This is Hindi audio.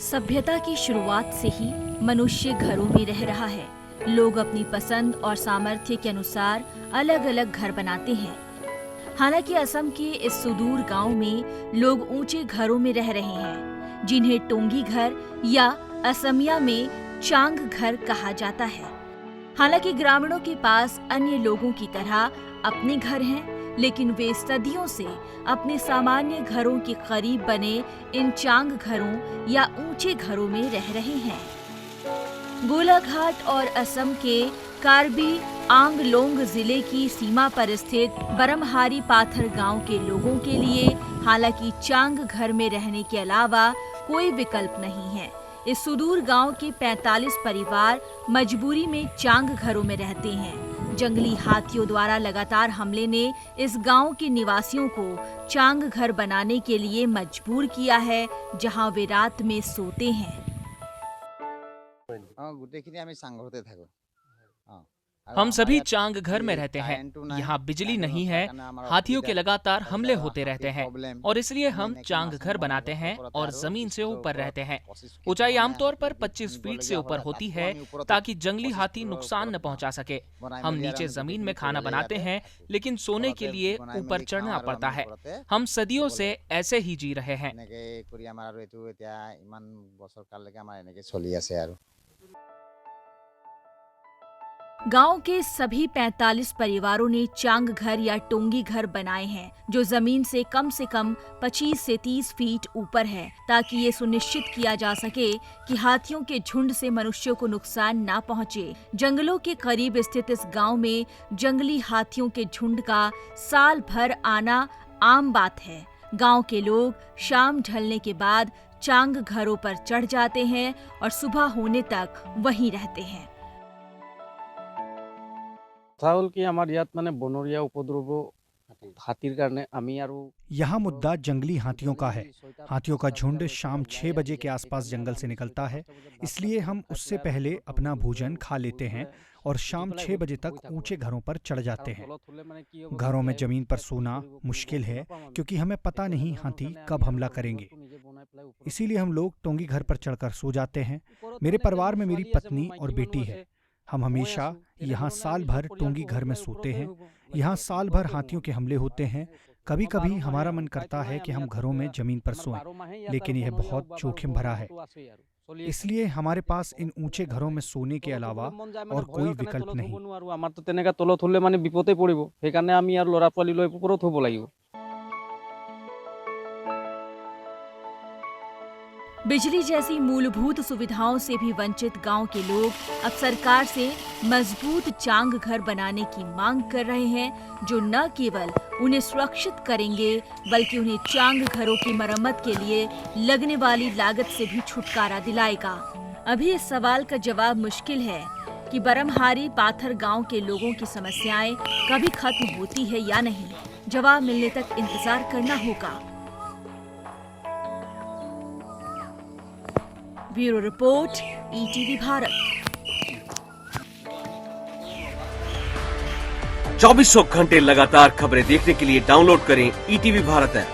सभ्यता की शुरुआत से ही मनुष्य घरों में रह रहा है। लोग अपनी पसंद और सामर्थ्य के अनुसार अलग अलग घर बनाते हैं। हालांकि असम के इस सुदूर गांव में लोग ऊंचे घरों में रह रहे हैं, जिन्हें टोंगी घर या असमिया में चांग घर कहा जाता है। हालांकि ग्रामीणों के पास अन्य लोगों की तरह अपने घर हैं, लेकिन वे सदियों से अपने सामान्य घरों के करीब बने इन चांग घरों या ऊंचे घरों में रह रहे हैं। गोलाघाट और असम के कार्बी आंगलोंग जिले की सीमा पर स्थित बरमहारी पाथर गांव के लोगों के लिए हालांकि चांग घर में रहने के अलावा कोई विकल्प नहीं है। इस सुदूर गांव के 45 परिवार मजबूरी में चांग घरों में रहते हैं। जंगली हाथियों द्वारा लगातार हमले ने इस गांव के निवासियों को चांग घर बनाने के लिए मजबूर किया है, जहां वे रात में सोते हैं। हम सभी चांग घर में रहते हैं। यहाँ बिजली नहीं है, हाथियों के लगातार हमले होते रहते हैं और इसलिए हम चांग घर बनाते हैं और जमीन से ऊपर रहते हैं। ऊंचाई आमतौर पर 25 फीट से ऊपर होती है ताकि जंगली हाथी नुकसान न पहुंचा सके। हम नीचे जमीन में खाना बनाते हैं, लेकिन सोने के लिए ऊपर चढ़ना पड़ता है। हम सदियों से ऐसे ही जी रहे हैं। गांव के सभी 45 परिवारों ने चांग घर या टोंगी घर बनाए हैं, जो जमीन से कम 25 से 30 फीट ऊपर है, ताकि ये सुनिश्चित किया जा सके कि हाथियों के झुंड से मनुष्यों को नुकसान ना पहुंचे। जंगलों के करीब स्थित इस गांव में जंगली हाथियों के झुंड का साल भर आना आम बात है। गांव के लोग शाम ढलने के बाद चांग घरों पर चढ़ जाते हैं और सुबह होने तक वहीं रहते हैं। यहाँ मुद्दा जंगली हाथियों का है। हाथियों का झुंड शाम 6 बजे के आसपास जंगल से निकलता है, इसलिए हम उससे पहले अपना भोजन खा लेते हैं और शाम 6 बजे तक ऊंचे घरों पर चढ़ जाते हैं। घरों में जमीन पर सोना मुश्किल है, क्योंकि हमें पता नहीं हाथी कब हमला करेंगे। इसीलिए हम लोग टोंगी घर पर चढ़कर सो जाते हैं। मेरे परिवार में मेरी पत्नी और बेटी है। हम हमेशा यहाँ साल भर टोंगी घर में सोते हैं। यहाँ साल भर हाथियों के हमले होते हैं। कभी कभी हमारा मन करता है कि हम घरों में जमीन पर सोएं, लेकिन यह बहुत जोखिम भरा है। इसलिए हमारे पास इन ऊंचे घरों में सोने के अलावा और कोई विकल्प नहीं। बिजली जैसी मूलभूत सुविधाओं से भी वंचित गांव के लोग अब सरकार से मजबूत चांग घर बनाने की मांग कर रहे हैं, जो न केवल उन्हें सुरक्षित करेंगे बल्कि उन्हें चांग घरों की मरम्मत के लिए लगने वाली लागत से भी छुटकारा दिलाएगा। अभी इस सवाल का जवाब मुश्किल है कि बरमहारी पाथर गांव के लोगों की समस्याएं कभी खत्म होती है या नहीं। जवाब मिलने तक इंतजार करना होगा। Bureau report, ETV Bharat. 2400 घंटे लगातार खबरें देखने के लिए डाउनलोड करें ईटीवी भारत ऐप।